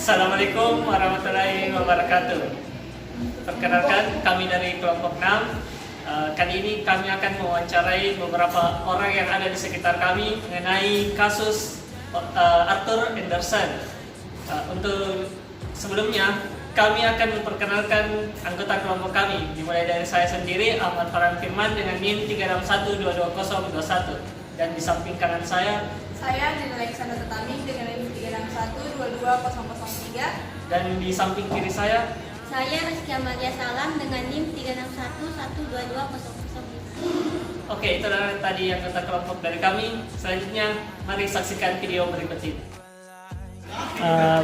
Assalamualaikum warahmatullahi wabarakatuh. Perkenalkan, kami dari kelompok 6. Kali ini kami akan mewawancarai beberapa orang yang ada di sekitar kami mengenai kasus Arthur Andersen. Untuk sebelumnya, kami akan memperkenalkan anggota kelompok kami, dimulai dari saya sendiri, Ahmad Farhan Firman dengan NIM 361222021, dan di samping kanan saya Dina Alexandra Tetami dengan NIM 361222003, dan di samping kiri saya Rizky Amalia Salam dengan NIM 361122005. Oke, itu adalah tadi anggota kelompok dari kami. Selanjutnya, mari saksikan video berikut ini.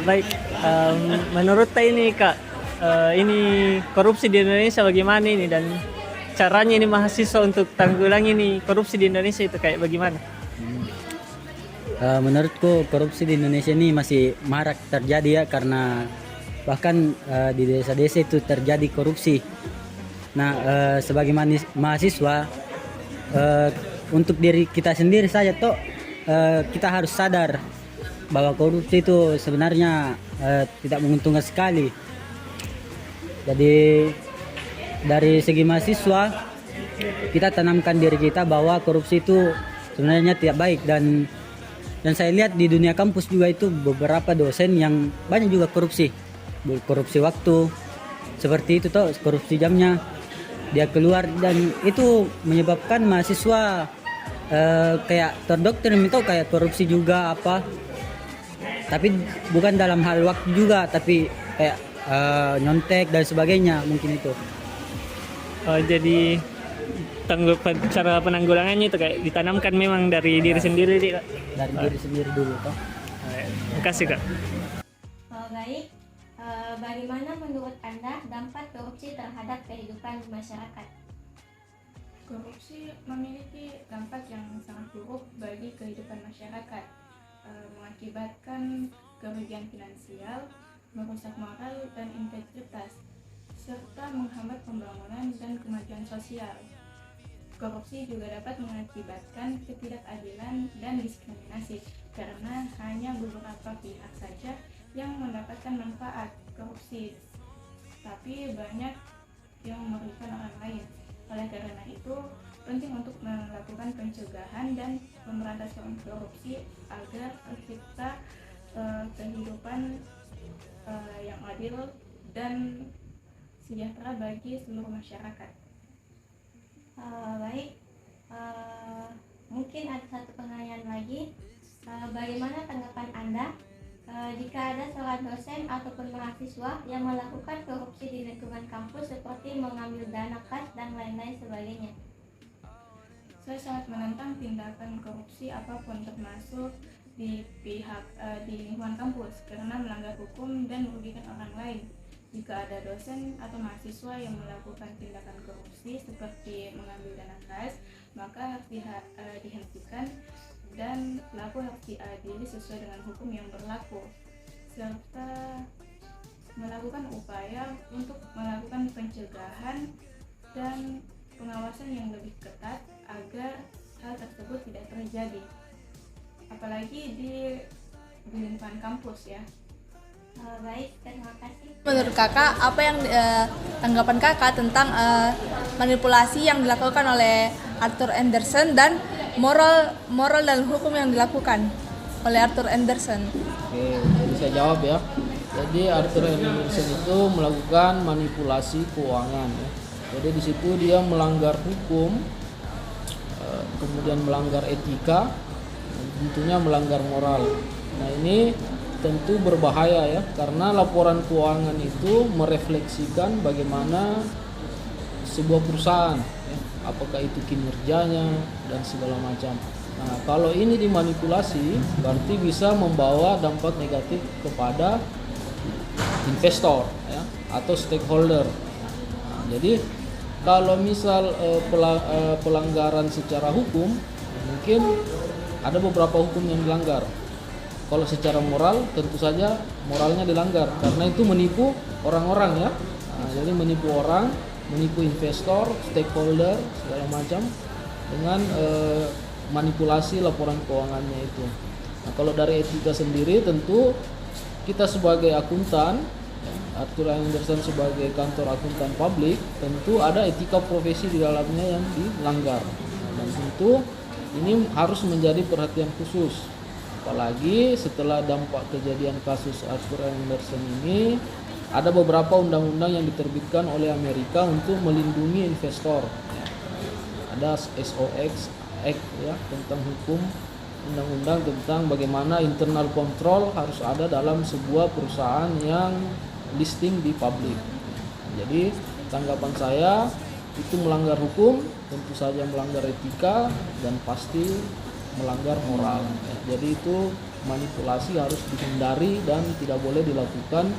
Baik, menurut Teh ini Kak, ini korupsi di Indonesia bagaimana ini, dan caranya ini mahasiswa untuk tanggulangi ini korupsi di Indonesia itu kayak bagaimana? Menurutku korupsi di Indonesia ini masih marak terjadi ya, karena bahkan di desa-desa itu terjadi korupsi. Nah, sebagai mahasiswa, untuk diri kita sendiri saja toh kita harus sadar bahwa korupsi itu sebenarnya tidak menguntungkan sekali. Jadi dari segi mahasiswa kita tanamkan diri kita bahwa korupsi itu sebenarnya tidak baik, dan saya lihat di dunia kampus juga itu beberapa dosen yang banyak juga korupsi waktu, seperti itu toh, korupsi jamnya dia keluar, dan itu menyebabkan mahasiswa kayak terdoktrin itu kayak korupsi juga apa, tapi bukan dalam hal waktu juga, tapi kayak nyontek dan sebagainya, mungkin itu. Jadi cara penanggulangannya itu kayak ditanamkan memang dari diri sendiri, Kak? Dari diri sendiri dulu toh. Terima kasih, Kak. Baik, bagaimana menurut Anda dampak korupsi terhadap kehidupan masyarakat? korupsi memiliki dampak yang sangat buruk bagi kehidupan masyarakat, mengakibatkan kerugian finansial, merusak moral dan integritas, serta menghambat pembangunan dan kemajuan sosial. Korupsi juga dapat mengakibatkan ketidakadilan dan diskriminasi, karena hanya beberapa pihak saja yang mendapatkan manfaat korupsi, tapi banyak yang merugikan orang lain. Oleh karena itu, penting untuk melakukan pencegahan dan pemberantasan korupsi agar tercipta kehidupan yang adil dan sejahtera bagi seluruh masyarakat. Baik, mungkin ada satu pertanyaan lagi. Bagaimana tanggapan Anda jika ada seorang dosen ataupun mahasiswa yang melakukan korupsi di lingkungan kampus seperti mengambil dana kas dan lain-lain sebagainya? Saya sangat menentang tindakan korupsi apapun, termasuk di lingkungan kampus, karena melanggar hukum dan merugikan orang lain. Jika ada dosen atau mahasiswa yang melakukan tindakan korupsi seperti mengambil dana kas, maka harus dihentikan dan pelaku harus diadili sesuai dengan hukum yang berlaku, serta melakukan upaya untuk melakukan pencegahan dan pengawasan yang lebih ketat agar hal tersebut tidak terjadi, apalagi di lingkungan kampus ya. Baik, terima kasih. Menurut kakak, apa yang tanggapan kakak tentang manipulasi yang dilakukan oleh Arthur Andersen dan moral dan hukum yang dilakukan oleh Arthur Andersen? Oke, bisa jawab ya. Jadi Arthur Andersen itu melakukan manipulasi keuangan ya. Jadi di situ dia melanggar hukum, kemudian melanggar etika, dan tentunya melanggar moral. Nah, ini tentu berbahaya ya, karena laporan keuangan itu merefleksikan bagaimana sebuah perusahaan ya, apakah itu kinerjanya dan segala macam. Nah, kalau ini dimanipulasi berarti bisa membawa dampak negatif kepada investor ya, atau stakeholder. Nah, jadi kalau misal pelanggaran secara hukum, mungkin ada beberapa hukum yang dilanggar. Kalau secara moral, tentu saja moralnya dilanggar, karena itu menipu orang-orang ya. Nah, jadi menipu orang, menipu investor, stakeholder, segala macam dengan manipulasi laporan keuangannya itu. Nah, kalau dari etika sendiri tentu kita sebagai akuntan, Arthur Andersen sebagai kantor akuntan publik, tentu ada etika profesi di dalamnya yang dilanggar. Dan tentu ini harus menjadi perhatian khusus. Apalagi setelah dampak kejadian kasus Arthur Andersen ini, ada beberapa undang-undang yang diterbitkan oleh Amerika untuk melindungi investor. Ada SOX Act ya, tentang hukum undang-undang tentang bagaimana internal control harus ada dalam sebuah perusahaan yang listing di publik. Jadi tanggapan saya itu melanggar hukum, tentu saja melanggar etika dan pasti melanggar moral. Jadi itu manipulasi harus dihindari dan tidak boleh dilakukan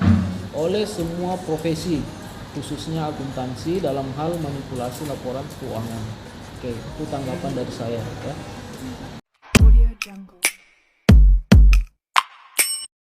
oleh semua profesi, khususnya akuntansi dalam hal manipulasi laporan keuangan. Oke, itu tanggapan dari saya ya. Audio Jungle.